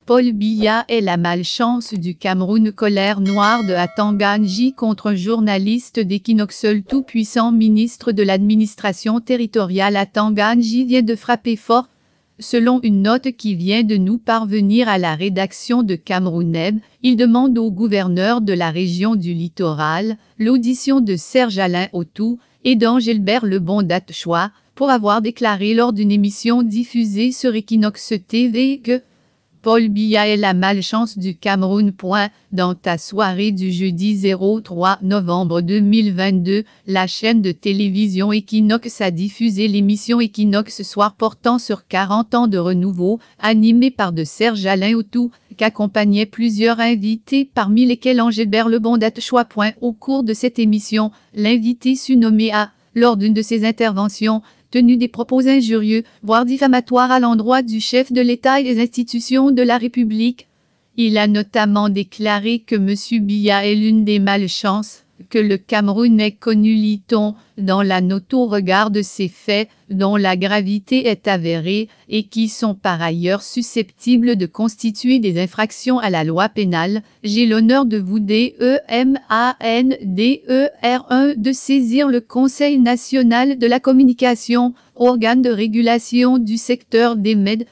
Paul Biya et la malchance du Cameroun. Colère noire de Atanganji contre un journaliste d'Equinox. Le tout-puissant ministre de l'administration territoriale Atanganji vient de frapper fort. Selon une note qui vient de nous parvenir à la rédaction de Camerouneb, il demande au gouverneur de la région du littoral l'audition de Serge-Alain Autou et d'Angilbert Lebon-Datechois pour avoir déclaré lors d'une émission diffusée sur Equinox TV que Paul Biya est la malchance du Cameroun. Dans ta soirée du jeudi 03 novembre 2022, la chaîne de télévision Equinox a diffusé l'émission Equinox Soir portant sur 40 ans de renouveau, animée par de Serge-Alain Autou, qu'accompagnaient plusieurs invités parmi lesquels Angilbert Lebon-Datechois. Au cours de cette émission, l'invité surnommé a, lors d'une de ses interventions, tenu des propos injurieux, voire diffamatoires à l'endroit du chef de l'État et des institutions de la République. Il a notamment déclaré que M. Biya est l'une des malchances que le Cameroun ait connu, lit-on, dans la note au regard de ces faits dont la gravité est avérée et qui sont par ailleurs susceptibles de constituer des infractions à la loi pénale. J'ai l'honneur de vous de saisir le Conseil national de la communication, organe de régulation du secteur des médias,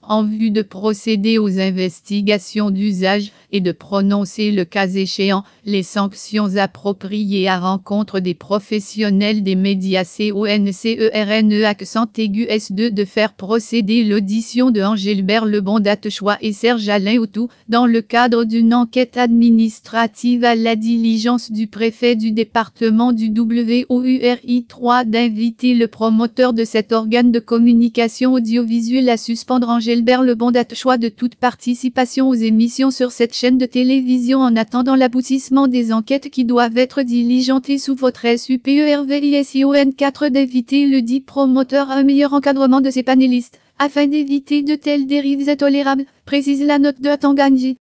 en vue de procéder aux investigations d'usage et de prononcer le cas échéant les sanctions appropriées à rencontre des professionnels des médias. CONCERNE accent aigu S2 de faire procéder l'audition de Angilbert Lebon-Datechois et Serge-Alain Autou dans le cadre d'une enquête administrative à la diligence du préfet du département du WOURI 3 d'inviter le promoteur de cet organe de communication audiovisuelle à suspendre Angilbert Lebon-Datechois de toute participation aux émissions sur cette chaîne de télévision en attendant l'aboutissement des enquêtes qui doivent être diligentées sous votre SUPERVISION 4 d'inviter le dit promoteur à un meilleur encadrement de ses panélistes, afin d'éviter de telles dérives intolérables, précise la note de Atanganji.